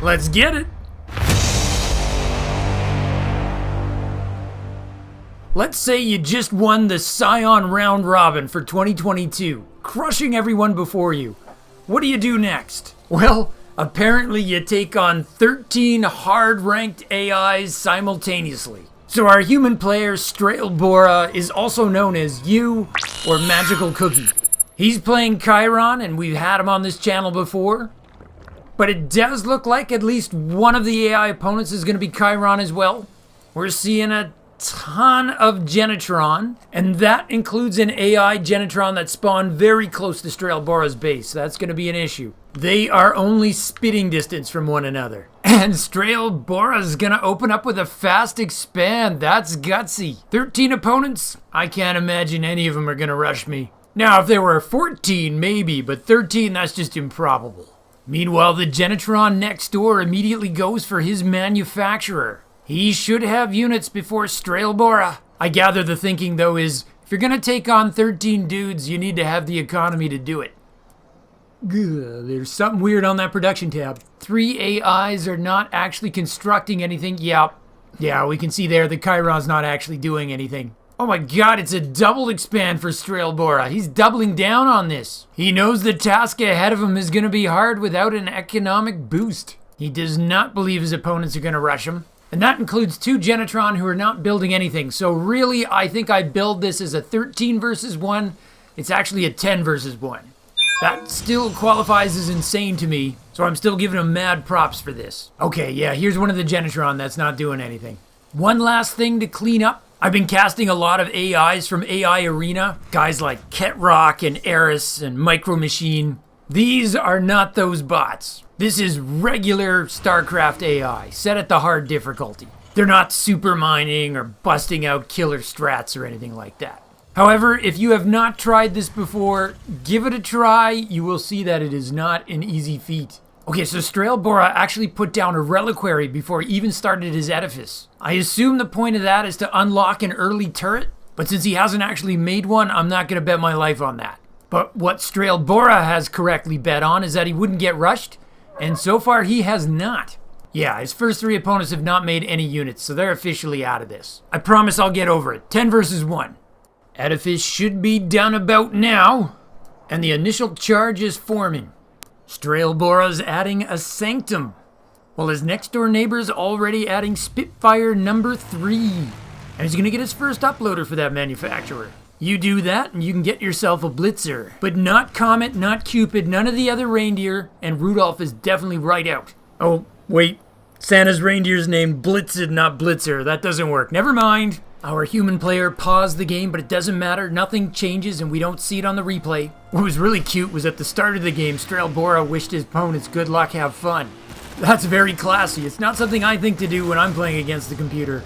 Let's get it! Let's say you just won the Scion round robin for 2022, crushing everyone before you. What do you do next? Well, apparently you take on 13 hard-ranked AIs simultaneously. So our human player, Straelbora, is also known as You, or Magical Cookie. He's playing Keiron, and we've had him on this channel before. But it does look like at least one of the AI opponents is going to be Keiron as well. We're seeing a ton of Genetron, and that includes an AI Genetron that spawned very close to Straelbora's base. That's going to be an issue. They are only spitting distance from one another. And Straelbora's going to open up with a fast expand. That's gutsy. 13 opponents? I can't imagine any of them are going to rush me. Now, if there were 14, maybe, but 13, that's just improbable. Meanwhile, the Genetron next door immediately goes for his manufacturer. He should have units before Straelbora. I gather the thinking, though, is if you're going to take on 13 dudes, you need to have the economy to do it. There's something weird on that production tab. 3 AIs are not actually constructing anything. Yeah, we can see there the Keiron's not actually doing anything. Oh my god, it's a double expand for Straelbora. He's doubling down on this. He knows the task ahead of him is going to be hard without an economic boost. He does not believe his opponents are going to rush him. And that includes 2 Genetron who are not building anything. So really, I think I build this as a 13 versus 1. It's actually a 10 versus 1. That still qualifies as insane to me, so I'm still giving him mad props for this. Okay, yeah, here's one of the Genetron that's not doing anything. One last thing to clean up. I've been casting a lot of AIs from AI Arena. Guys like Ketrock and Eris and Micro Machine. These are not those bots. This is regular Starcraft AI, set at the hard difficulty. They're not super mining or busting out killer strats or anything like that. However, if you have not tried this before, give it a try. You will see that it is not an easy feat. Okay, so Straelbora actually put down a reliquary before he even started his edifice. I assume the point of that is to unlock an early turret, but since he hasn't actually made one, I'm not going to bet my life on that. But what Straelbora has correctly bet on is that he wouldn't get rushed, and so far he has not. Yeah, his first 3 opponents have not made any units, so they're officially out of this. I promise I'll get over it. 10 versus 1. Edifice should be done about now, and the initial charge is forming. Straelbora's adding a Sanctum, while his next door neighbor's already adding Spitfire number 3. And he's going to get his first uploader for that manufacturer. You do that and you can get yourself a Blitzer. But not Comet, not Cupid, none of the other reindeer, and Rudolph is definitely right out. Oh, wait. Santa's reindeer's named Blitzed, not Blitzer. That doesn't work. Never mind. Our human player paused the game, but it doesn't matter. Nothing changes and we don't see it on the replay. What was really cute was at the start of the game, Straelbora wished his opponents good luck, have fun. That's very classy. It's not something I think to do when I'm playing against the computer.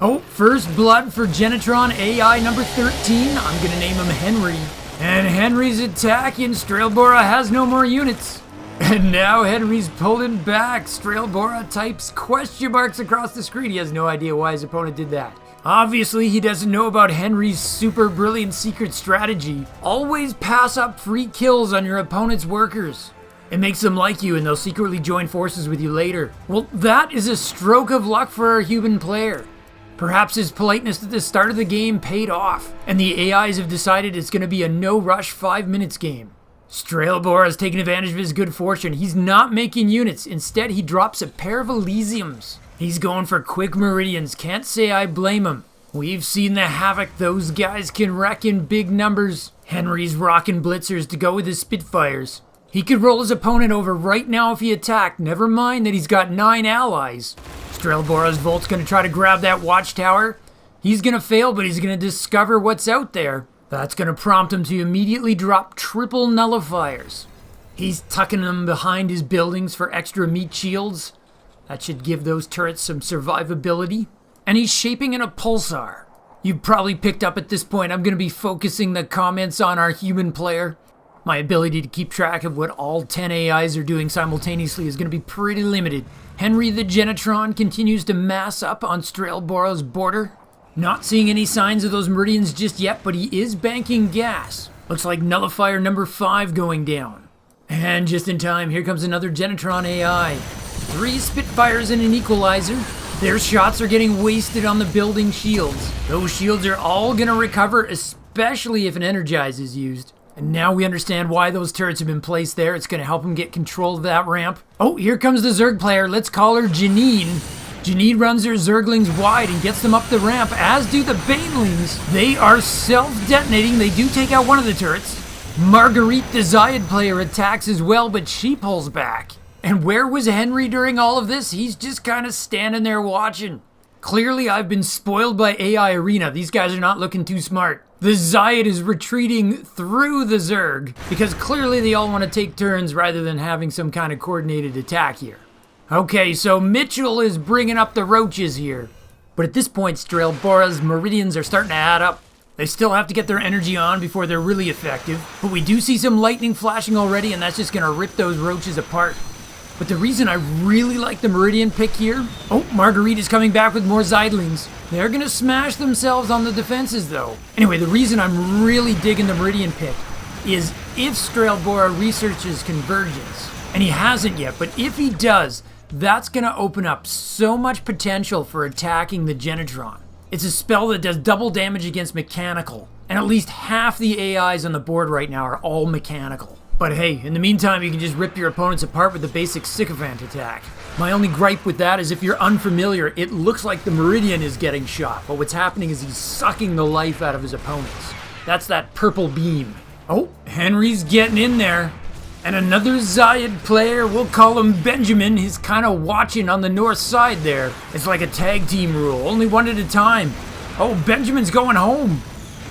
Oh, first blood for Genetron AI number 13. I'm going to name him Henry. And Henry's attacking. Straelbora has no more units. And now Henry's pulling back. Straelbora types question marks across the screen. He has no idea why his opponent did that. Obviously, he doesn't know about Henry's super brilliant secret strategy. Always pass up free kills on your opponent's workers. It makes them like you and they'll secretly join forces with you later. Well, that is a stroke of luck for our human player. Perhaps his politeness at the start of the game paid off, and the AIs have decided it's going to be a no-rush 5 minutes game. Straelbora is taking advantage of his good fortune. He's not making units. Instead, he drops a pair of Elysiums. He's going for quick meridians. Can't say I blame him. We've seen the havoc those guys can wreck in big numbers. Henry's rocking blitzers to go with his Spitfires. He could roll his opponent over right now if he attacked. Never mind that he's got 9 allies. Straelbora's Volt's going to try to grab that watchtower. He's going to fail, but he's going to discover what's out there. That's going to prompt him to immediately drop triple nullifiers. He's tucking them behind his buildings for extra meat shields. That should give those turrets some survivability. And he's shaping in a pulsar. You've probably picked up at this point, I'm going to be focusing the comments on our human player. My ability to keep track of what all 10 AIs are doing simultaneously is going to be pretty limited. Henry the Genetron continues to mass up on Straelbora's border. Not seeing any signs of those meridians just yet, but he is banking gas. Looks like nullifier number 5 going down. And just in time, here comes another Genetron AI. 3 Spitfires and an Equalizer. Their shots are getting wasted on the building shields. Those shields are all gonna recover, especially if an Energize is used. And now we understand why those turrets have been placed there. It's gonna help him get control of that ramp. Oh, here comes the Zerg player. Let's call her Janine. Janine runs her Zerglings wide and gets them up the ramp, as do the Banelings. They are self-detonating. They do take out one of the turrets. Marguerite, the Zyad player, attacks as well, but she pulls back. And where was Henry during all of this? He's just kind of standing there watching. Clearly, I've been spoiled by AI Arena. These guys are not looking too smart. The Zyad is retreating through the Zerg, because clearly they all want to take turns rather than having some kind of coordinated attack here. Okay, so Mitchell is bringing up the roaches here. But at this point, Straelbora's Meridians are starting to add up. They still have to get their energy on before they're really effective. But we do see some lightning flashing already, and that's just going to rip those roaches apart. But the reason I really like the Meridian pick here... Oh, Marguerite is coming back with more Zydlings. They're going to smash themselves on the defenses, though. Anyway, the reason I'm really digging the Meridian pick is if Straelbora researches Convergence. And he hasn't yet, but if he does, that's going to open up so much potential for attacking the Genetron. It's a spell that does double damage against mechanical. And at least half the AIs on the board right now are all mechanical. But hey, in the meantime, you can just rip your opponents apart with the basic Sycophant attack. My only gripe with that is if you're unfamiliar, it looks like the Meridian is getting shot, but what's happening is he's sucking the life out of his opponents. That's that purple beam. Oh, Henry's getting in there. And another Zyad player, we'll call him Benjamin, he's kind of watching on the north side there. It's like a tag team rule, only one at a time. Oh, Benjamin's going home.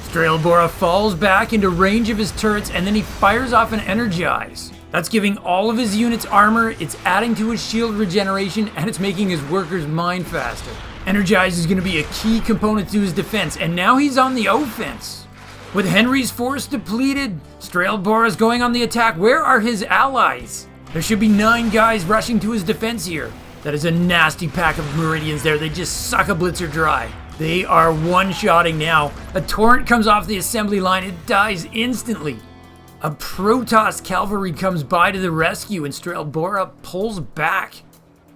Straelbora falls back into range of his turrets, and then he fires off an Energize. That's giving all of his units armor, it's adding to his shield regeneration, and it's making his workers mine faster. Energize is going to be a key component to his defense, and now he's on the offense. With Henry's force depleted, Straelbora's going on the attack. Where are his allies? There should be 9 guys rushing to his defense here. That is a nasty pack of Meridians there. They just suck a Blitzer dry. They are one-shotting now. A torrent comes off the assembly line. It dies instantly. A Protoss cavalry comes by to the rescue, and Straelbora pulls back.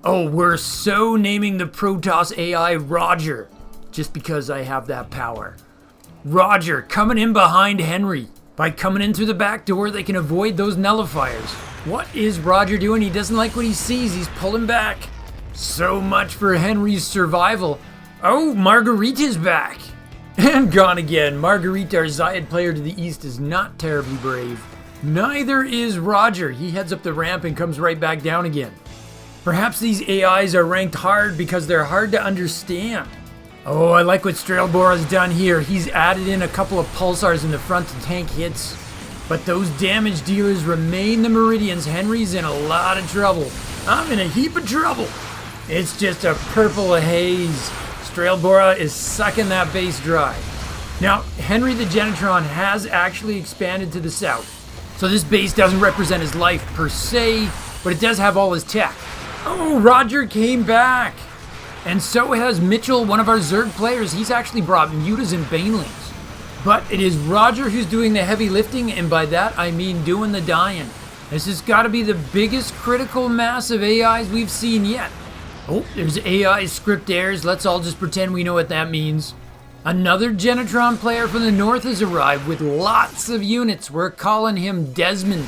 Oh, we're so naming the Protoss AI Roger, just because I have that power. Roger coming in behind Henry. By coming in through the back door, they can avoid those nullifiers. What is Roger doing? He doesn't like what he sees. He's pulling back. So much for Henry's survival. Oh, Marguerite is back. And gone again. Marguerite, our Zyad player to the east, is not terribly brave. Neither is Roger. He heads up the ramp and comes right back down again. Perhaps these AIs are ranked hard because they're hard to understand. Oh, I like what Straelbora's done here. He's added in a couple of pulsars in the front to tank hits. But those damage dealers remain the Meridians. Henry's in a lot of trouble. I'm in a heap of trouble. It's just a purple haze. Straelbora is sucking that base dry. Now, Henry the Genetron has actually expanded to the south. So this base doesn't represent his life per se, but it does have all his tech. Oh, Roger came back. And so has Mitchell, one of our Zerg players. He's actually brought mutas and banelings. But it is Roger who's doing the heavy lifting, and by that I mean doing the dying. This has got to be the biggest critical mass of AIs we've seen yet. Oh, there's AI script errors. Let's all just pretend we know what that means. Another Genetron player from the north has arrived with lots of units. We're calling him Desmond.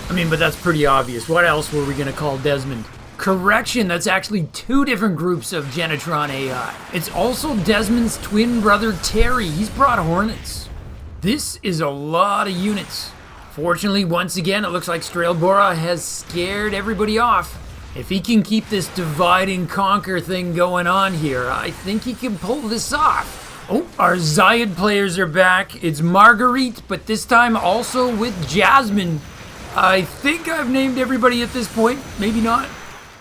I mean, but that's pretty obvious. What else were we going to call Desmond? Correction, that's actually 2 different groups of Genetron AI. It's also Desmond's twin brother Terry. He's brought Hornets. This is a lot of units. Fortunately, once again, it looks like Straelbora has scared everybody off. If he can keep this divide and conquer thing going on here, I think he can pull this off. Oh, our Zyad players are back. It's Marguerite, but this time also with Jasmine. I think I've named everybody at this point. Maybe not.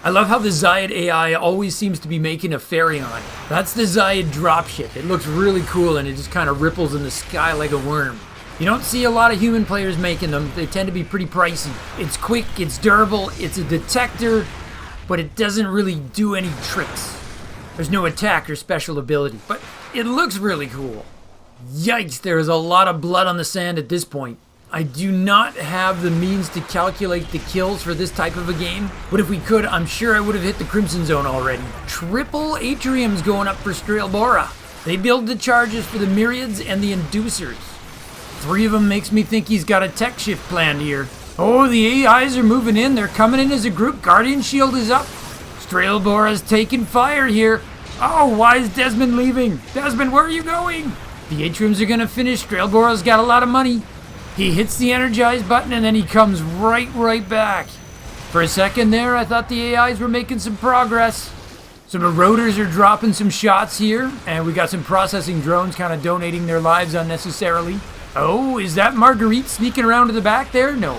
I love how the Zyad AI always seems to be making a Pharaon. That's the Zyad dropship. It looks really cool and it just kind of ripples in the sky like a worm. You don't see a lot of human players making them. They tend to be pretty pricey. It's quick, it's durable, it's a detector, but it doesn't really do any tricks. There's no attack or special ability, but it looks really cool. Yikes, there is a lot of blood on the sand at this point. I do not have the means to calculate the kills for this type of a game, but if we could, I'm sure I would have hit the Crimson Zone already. Triple Atriums going up for Straelbora. They build the charges for the Myriads and the Inducers. 3 of them makes me think he's got a tech shift planned here. Oh, the AIs are moving in. They're coming in as a group. Guardian Shield is up. Straelbora's taking fire here. Oh, why is Desmond leaving? Desmond, where are you going? The Atriums are going to finish. Straelbora's got a lot of money. He hits the energize button and then he comes right back. For a second there, I thought the AIs were making some progress. Some eroders are dropping some shots here, and we got some processing drones kind of donating their lives unnecessarily. Oh, is that Marguerite sneaking around to the back there? No.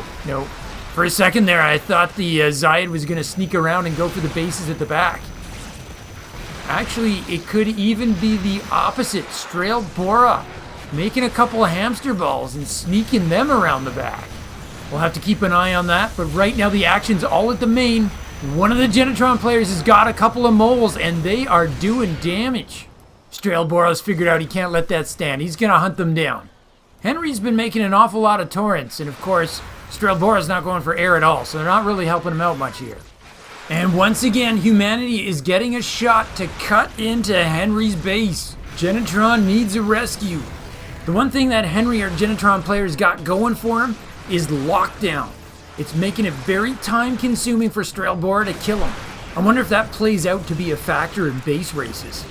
For a second there, I thought the Zayed was going to sneak around and go for the bases at the back. Actually, it could even be the opposite. Straelbora making a couple of hamster balls and sneaking them around the back. We'll have to keep an eye on that, but right now the action's all at the main. One of the Genetron players has got a couple of moles, and they are doing damage. Straelbora's figured out he can't let that stand. He's going to hunt them down. Henry's been making an awful lot of torrents, and of course, Straelbora's not going for air at all, so they're not really helping him out much here. And once again, humanity is getting a shot to cut into Henry's base. Genetron needs a rescue. The one thing that Henry or Genetron players got going for him is lockdown. It's making it very time-consuming for Straelbora to kill him. I wonder if that plays out to be a factor in base races.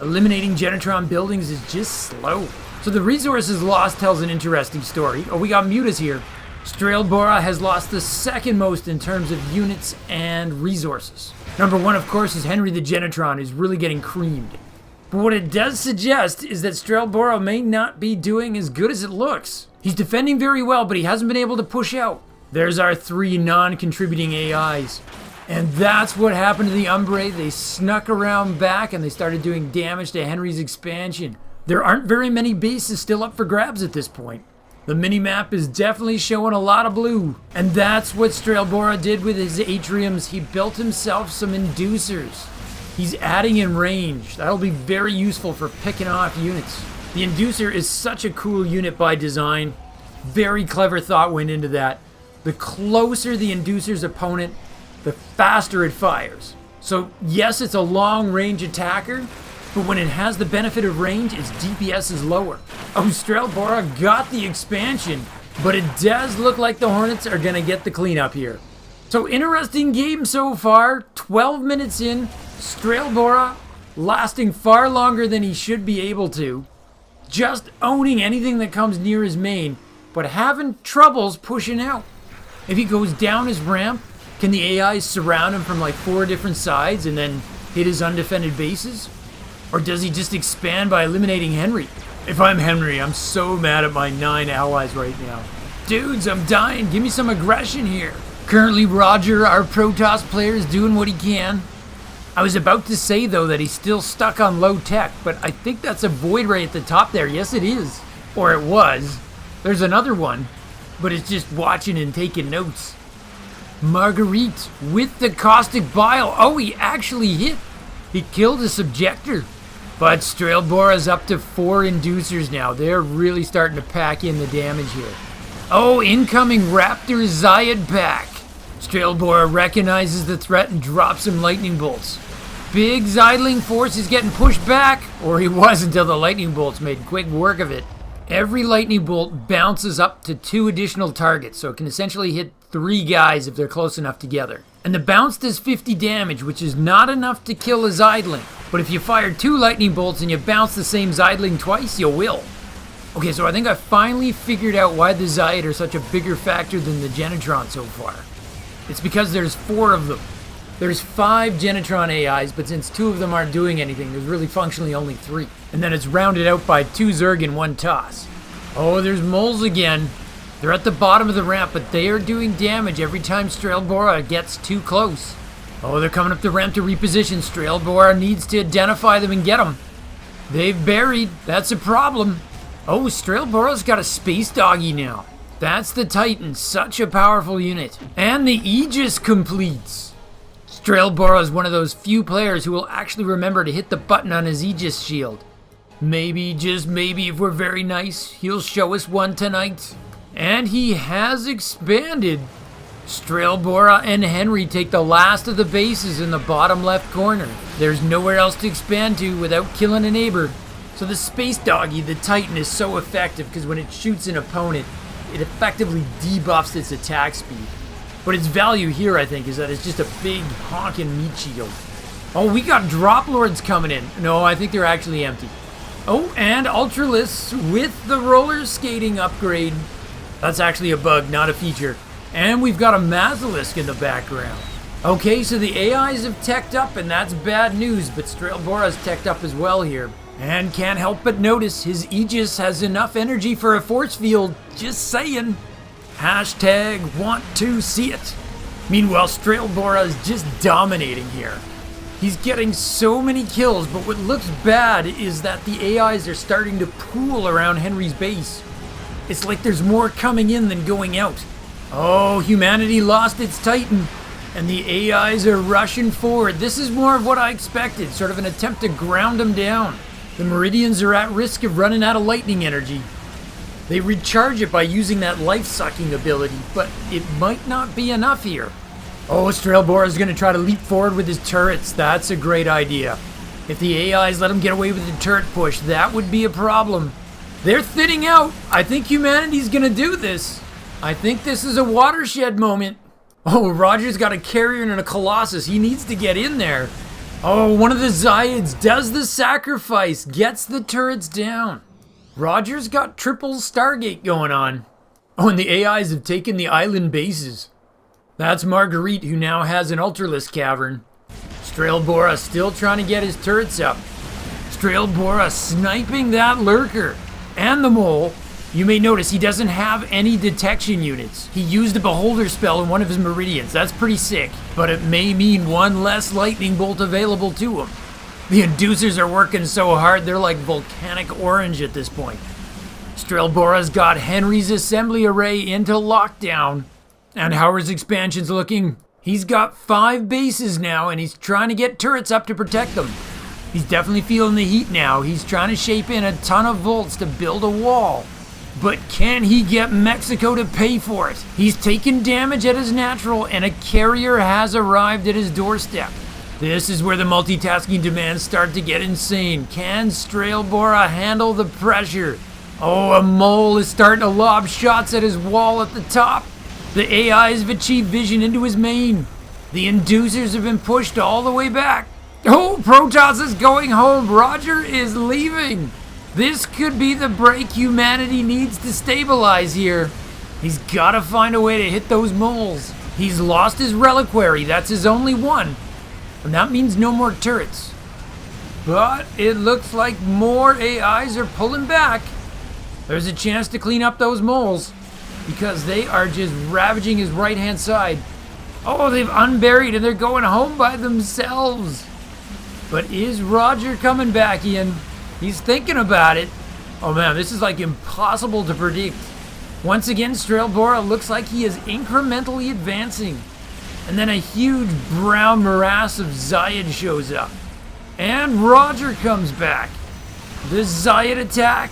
Eliminating Genetron buildings is just slow. So the resources lost tells an interesting story. Oh, we got Mutas here. Straelbora has lost the second most in terms of units and resources. Number 1, of course, is Henry the Genetron, who's really getting creamed. But what it does suggest is that Straelbora may not be doing as good as it looks. He's defending very well, but he hasn't been able to push out. There's our 3 non-contributing AIs. And that's what happened to the Umbrae. They snuck around back and they started doing damage to Henry's expansion. There aren't very many bases still up for grabs at this point. The mini-map is definitely showing a lot of blue. And that's what Straelbora did with his Atriums. He built himself some Inducers. He's adding in range. That'll be very useful for picking off units. The Inducer is such a cool unit by design. Very clever thought went into that. The closer the Inducer's opponent, the faster it fires. So yes, it's a long-range attacker, but when it has the benefit of range, its DPS is lower. Oh, Straelbora got the expansion, but it does look like the Hornets are going to get the cleanup here. So interesting game so far. 12 minutes in, Straelbora lasting far longer than he should be able to. Just owning anything that comes near his main, but having troubles pushing out. If he goes down his ramp, can the AIs surround him from like 4 different sides and then hit his undefended bases? Or does he just expand by eliminating Henry? If I'm Henry, I'm so mad at my 9 allies right now. Dudes, I'm dying. Give me some aggression here. Currently, Roger, our Protoss player, is doing what he can. I was about to say, though, that he's still stuck on low tech, but I think that's a Void Ray at the top there. Yes, it is. Or it was. There's another one, but it's just watching and taking notes. Marguerite with the Caustic Bile. Oh, he actually hit. He killed a Subjector. But Straelbora's up to 4 Inducers now. They're really starting to pack in the damage here. Oh, incoming Raptor Zayed pack. Straelbora recognizes the threat and drops some lightning bolts. Big Zeidling force is getting pushed back, or he was until the lightning bolts made quick work of it. Every lightning bolt bounces up to 2 additional targets, so it can essentially hit 3 guys if they're close enough together. And the bounce does 50 damage, which is not enough to kill a Zeidling. But if you fire 2 lightning bolts and you bounce the same Zeidling twice, you will. Okay, so I think I finally figured out why the Zayed are such a bigger factor than the Genetron so far. It's because there's 4 of them. There's 5 Genetron AIs, but since 2 of them aren't doing anything, there's really functionally only 3. And then it's rounded out by 2 Zerg in 1 toss. Oh, there's moles again. They're at the bottom of the ramp, but they are doing damage every time Straelbora gets too close. Oh, they're coming up the ramp to reposition. Straelbora needs to identify them and get them. They've buried. That's a problem. Oh, Straelbora's got a Space Doggy now. That's the Titan. Such a powerful unit. And the Aegis completes. Straelbora is one of those few players who will actually remember to hit the button on his Aegis shield. Maybe, just maybe, if we're very nice, he'll show us one tonight. And he has expanded. Straelbora and Henry take the last of the bases in the bottom left corner. There's nowhere else to expand to without killing a neighbor. So the Space Doggy, the Titan, is so effective because when it shoots an opponent, it effectively debuffs its attack speed. But its value here, I think, is that it's just a big honking meat shield. Oh, we got Drop Lords coming in. No, I think they're actually empty. Oh, and Ultralists with the roller skating upgrade. That's actually a bug, not a feature. And we've got a Mazalisk in the background. Okay, so the AIs have teched up, and that's bad news, but Straelbora's teched up as well here. And can't help but notice his Aegis has enough energy for a force field. Just saying. Hashtag want to see it. Meanwhile, Straelbora is just dominating here. He's getting so many kills, but what looks bad is that the AIs are starting to pool around Henry's base. It's like there's more coming in than going out. Oh, humanity lost its Titan, and the AIs are rushing forward. This is more of what I expected, sort of an attempt to ground them down. The Meridians are at risk of running out of lightning energy. They recharge it by using that life-sucking ability, but it might not be enough here. Oh, Straelbora is going to try to leap forward with his turrets. That's a great idea. If the AIs let him get away with the turret push, that would be a problem. They're thinning out. I think humanity's going to do this. I think this is a watershed moment. Oh, Roger's got a Keiron and a Colossus. He needs to get in there. Oh, one of the Zaids does the sacrifice, gets the turrets down. Roger's got triple Stargate going on. Oh, and the AIs have taken the island bases. That's Marguerite, who now has an Ultralisk cavern. Straelbora still trying to get his turrets up. Straelbora sniping that lurker. And the mole. You may notice he doesn't have any detection units. He used a Beholder spell in one of his Meridians. That's pretty sick. But it may mean one less lightning bolt available to him. The Inducers are working so hard, they're like volcanic orange at this point. Straelbora's got Henry's assembly array into lockdown. And Howard's expansion's looking. He's got 5 bases now, and he's trying to get turrets up to protect them. He's definitely feeling the heat now. He's trying to shape in a ton of volts to build a wall. But can he get Mexico to pay for it? He's taken damage at his natural, and a carrier has arrived at his doorstep. This is where the multitasking demands start to get insane. Can Straelbora handle the pressure? Oh, a mole is starting to lob shots at his wall at the top. The AIs have achieved vision into his main. The Inducers have been pushed all the way back. Oh, Protoss is going home. Roger is leaving. This could be the break humanity needs to stabilize here. He's got to find a way to hit those moles. He's lost his reliquary. That's his only one. And that means no more turrets. But it looks like more AIs are pulling back. There's a chance to clean up those moles because they are just ravaging his right-hand side. Oh, they've unburied and they're going home by themselves. But is Roger coming back, Ian? He's thinking about it. Oh man, this is like impossible to predict. Once again, Straelbora looks like he is incrementally advancing. And then a huge brown morass of Zayed shows up. And Roger comes back. The Zayed attack.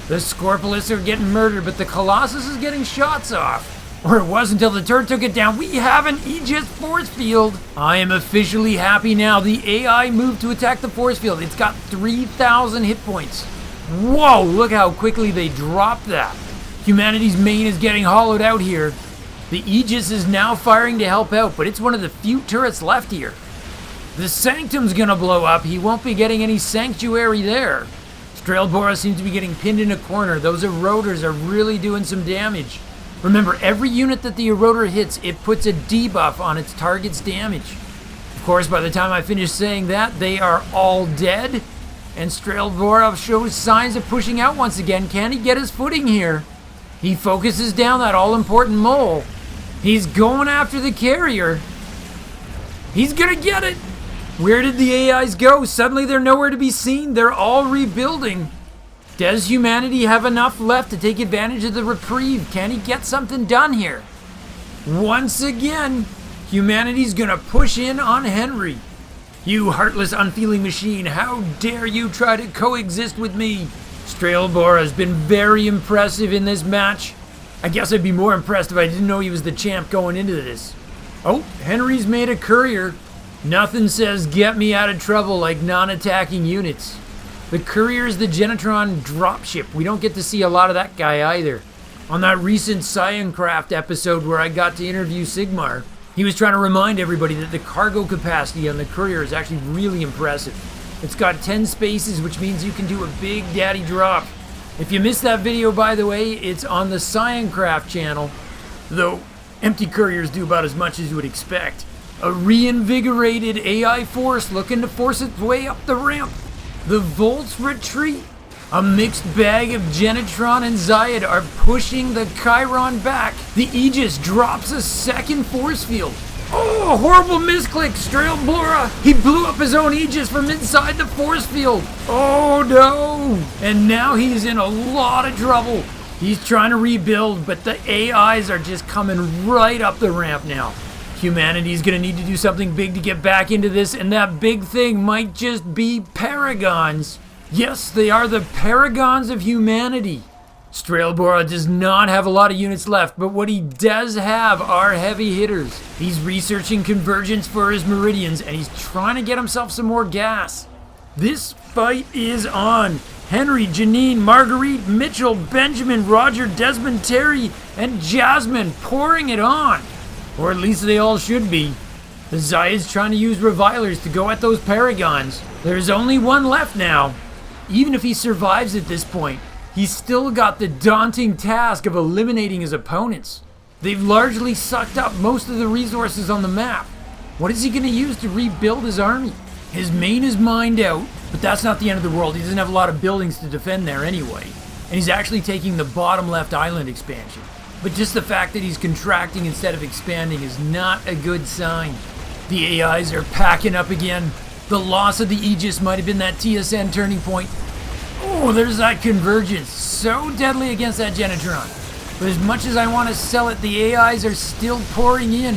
The Scorpius are getting murdered, but the Colossus is getting shots off. Or it was until the turret took it down. We have an Aegis force field. I am officially happy now. The AI moved to attack the force field. It's got 3,000 hit points. Whoa, look how quickly they dropped that. Humanity's main is getting hollowed out here. The Aegis is now firing to help out, but it's one of the few turrets left here. The Sanctum's gonna blow up. He won't be getting any sanctuary there. Straelbora seems to be getting pinned in a corner. Those eroders are really doing some damage. Remember, every unit that the eroder hits, it puts a debuff on its target's damage. Of course, by the time I finish saying that, they are all dead. And Straelbora shows signs of pushing out once again. Can he get his footing here? He focuses down that all-important mole. He's going after the carrier. He's gonna get it. Where did the AIs go? Suddenly they're nowhere to be seen. They're all rebuilding. Does humanity have enough left to take advantage of the reprieve? Can he get something done here? Once again, humanity's gonna push in on Henry. You heartless, unfeeling machine, how dare you try to coexist with me? Straelbora has been very impressive in this match. I guess I'd be more impressed if I didn't know he was the champ going into this. Oh, Henry's made a courier. Nothing says get me out of trouble like non-attacking units. The courier is the Genetron dropship. We don't get to see a lot of that guy either. On that recent Scioncraft episode where I got to interview Sigmar, he was trying to remind everybody that the cargo capacity on the courier is actually really impressive. It's got 10 spaces, which means you can do a big daddy drop. If you missed that video, by the way, it's on the Sciocraft Channel, though empty couriers do about as much as you would expect. A reinvigorated AI force looking to force its way up the ramp. The Volts retreat. A mixed bag of Genetron and Zayed are pushing the Keiron back. The Aegis drops a second force field. Oh, a horrible misclick, Straelbora. He blew up his own Aegis from inside the force field. Oh no. And now he's in a lot of trouble. He's trying to rebuild, but the AIs are just coming right up the ramp now. Humanity's gonna need to do something big to get back into this, and that big thing might just be Paragons. Yes, they are the Paragons of humanity. Straelbora does not have a lot of units left, but what he does have are heavy hitters. He's researching convergence for his meridians, and he's trying to get himself some more gas. This fight is on. Henry, Janine, Marguerite, Mitchell, Benjamin, Roger, Desmond, Terry, and Jasmine pouring it on. Or at least they all should be. The Zayed's trying to use revilers to go at those Paragons. There's only one left now. Even if he survives at this point, he's still got the daunting task of eliminating his opponents. They've largely sucked up most of the resources on the map. What is he going to use to rebuild his army? His main is mined out, but that's not the end of the world. He doesn't have a lot of buildings to defend there anyway. And he's actually taking the bottom left island expansion. But just the fact that he's contracting instead of expanding is not a good sign. The AIs are packing up again. The loss of the Aegis might have been that TSN turning point. Oh, there's that convergence. So deadly against that Genetron. But as much as I want to sell it, the AIs are still pouring in.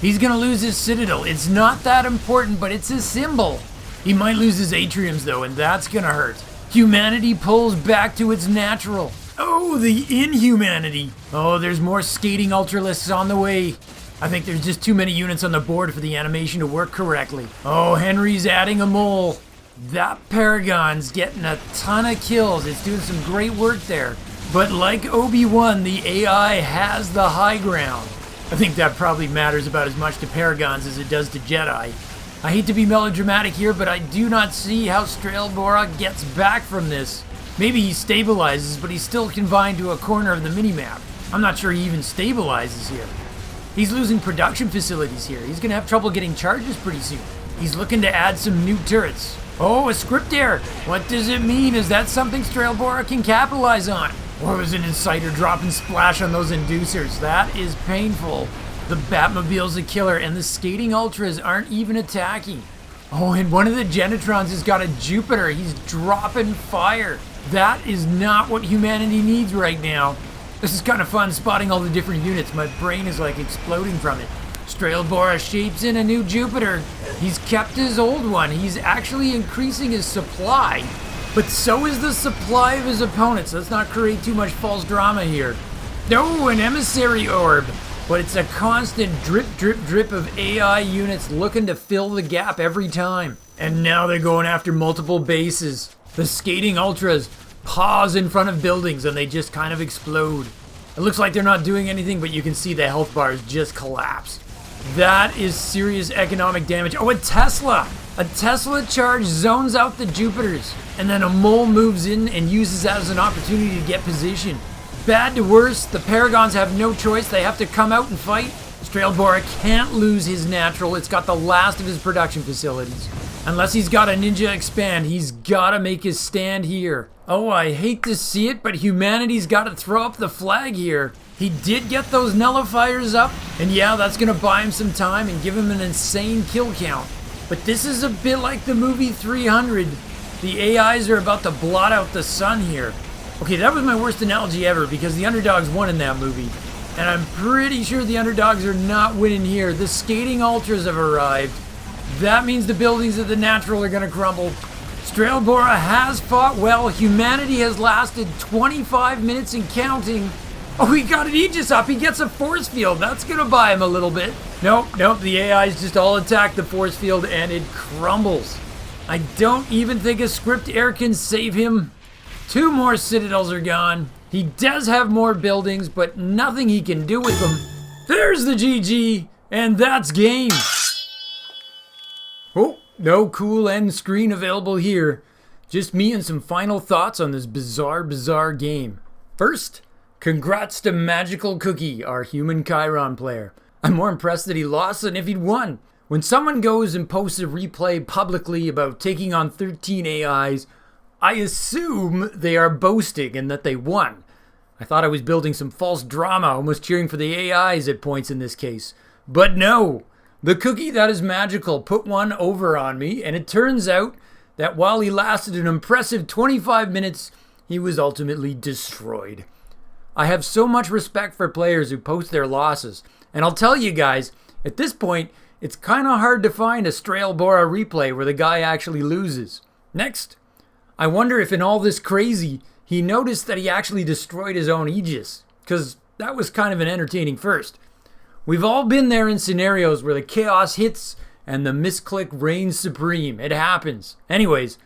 He's going to lose his Citadel. It's not that important, but it's a symbol. He might lose his Atriums, though, and that's going to hurt. Humanity pulls back to its natural. Oh, the inhumanity. Oh, there's more skating ultralists on the way. I think there's just too many units on the board for the animation to work correctly. Oh, Henry's adding a mole. That Paragon's getting a ton of kills. It's doing some great work there. But like Obi-Wan, the AI has the high ground. I think that probably matters about as much to Paragons as it does to Jedi. I hate to be melodramatic here, but I do not see how Straelbora gets back from this. Maybe he stabilizes, but he's still confined to a corner of the minimap. I'm not sure he even stabilizes here. He's losing production facilities here. He's gonna have trouble getting charges pretty soon. He's looking to add some new turrets. Oh, a script error. What does it mean? Is that something Straelbora can capitalize on? Or was an Inciter dropping splash on those inducers? That is painful. The Batmobile's a killer, and the Skating Ultras aren't even attacking. Oh, and one of the Genetrons has got a Jupiter. He's dropping fire. That is not what humanity needs right now. This is kind of fun spotting all the different units. My brain is like exploding from it. Straelbora shapes in a new Jupiter. He's kept his old one. He's actually increasing his supply. But so is the supply of his opponents. Let's not create too much false drama here. No, an emissary orb. But it's a constant drip, drip, drip of AI units looking to fill the gap every time. And now they're going after multiple bases. The Skating Ultras pause in front of buildings and they just kind of explode. It looks like they're not doing anything, but you can see the health bars just collapse. That is serious economic damage. Oh, a Tesla! A Tesla charge zones out the Jupiters, and then a mole moves in and uses that as an opportunity to get position. Bad to worse, the Paragons have no choice. They have to come out and fight. Straelbora can't lose his natural. It's got the last of his production facilities. Unless he's got a ninja expand, he's gotta make his stand here. Oh, I hate to see it, but humanity's gotta throw up the flag here. He did get those nullifiers up, and yeah, that's gonna buy him some time and give him an insane kill count. But this is a bit like the movie 300. The AIs are about to blot out the sun here. Okay, that was my worst analogy ever because the underdogs won in that movie. And I'm pretty sure the underdogs are not winning here. The Skating Ultras have arrived. That means the buildings of the natural are gonna crumble. Straelbora has fought well. Humanity has lasted 25 minutes and counting. Oh, he got an Aegis up. He gets a force field. That's going to buy him a little bit. Nope. The AIs just all attack the force field and it crumbles. I don't even think a script error can save him. 2 more citadels are gone. He does have more buildings, but nothing he can do with them. There's the GG, and that's game. Oh, no cool end screen available here. Just me and some final thoughts on this bizarre game. First, congrats to Magical Cookie, our human Keiron player. I'm more impressed that he lost than if he'd won. When someone goes and posts a replay publicly about taking on 13 AIs, I assume they are boasting and that they won. I thought I was building some false drama, almost cheering for the AIs at points in this case. But no, the cookie that is magical put one over on me, and it turns out that while he lasted an impressive 25 minutes, he was ultimately destroyed. I have so much respect for players who post their losses, and I'll tell you guys, at this point, it's kind of hard to find a Straelbora replay where the guy actually loses. Next, I wonder if in all this crazy, he noticed that he actually destroyed his own Aegis, because that was kind of an entertaining first. We've all been there in scenarios where the chaos hits and the misclick reigns supreme. It happens. Anyways,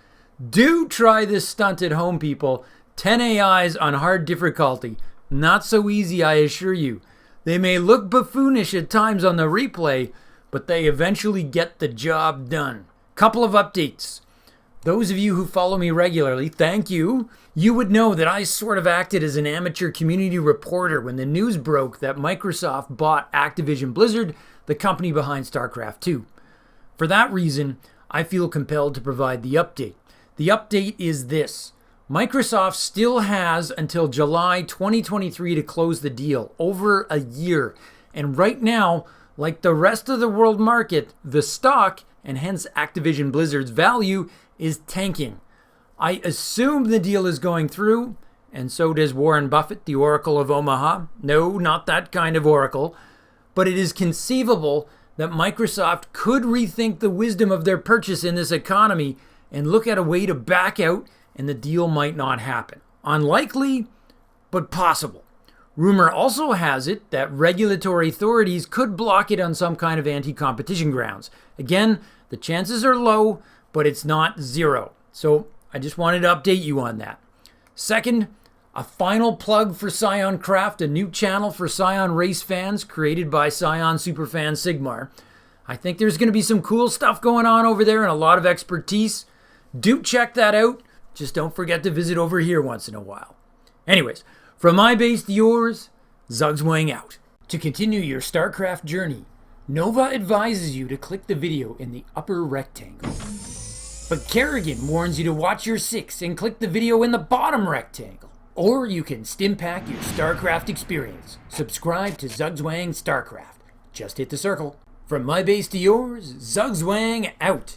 do try this stunt at home, people. 10 AIs on hard difficulty. Not so easy, I assure you. They may look buffoonish at times on the replay, but they eventually get the job done. Couple of updates. Those of you who follow me regularly, thank you. You would know that I sort of acted as an amateur community reporter when the news broke that Microsoft bought Activision Blizzard, the company behind Starcraft 2. For that reason, I feel compelled to provide the update. The update is this. Microsoft still has until July 2023 to close the deal, over a year. And right now, like the rest of the world market, the stock, and hence Activision Blizzard's value, is tanking. I assume the deal is going through, and so does Warren Buffett, the Oracle of Omaha. No, not that kind of oracle. But it is conceivable that Microsoft could rethink the wisdom of their purchase in this economy and look at a way to back out, and the deal might not happen. Unlikely, but possible. Rumor also has it that regulatory authorities could block it on some kind of anti-competition grounds. Again, the chances are low, but it's not zero. So I just wanted to update you on that. Second, a final plug for Scioncraft, a new channel for Scion race fans created by Scion superfan Sigmar. I think there's going to be some cool stuff going on over there and a lot of expertise. Do check that out. Just don't forget to visit over here once in a while. Anyways, from my base to yours, Zugzwang out. To continue your Starcraft journey, Nova advises you to click the video in the upper rectangle. But Kerrigan warns you to watch your 6 and click the video in the bottom rectangle. Or you can stimpack your Starcraft experience. Subscribe to Zugzwang Starcraft. Just hit the circle. From my base to yours, Zugzwang out.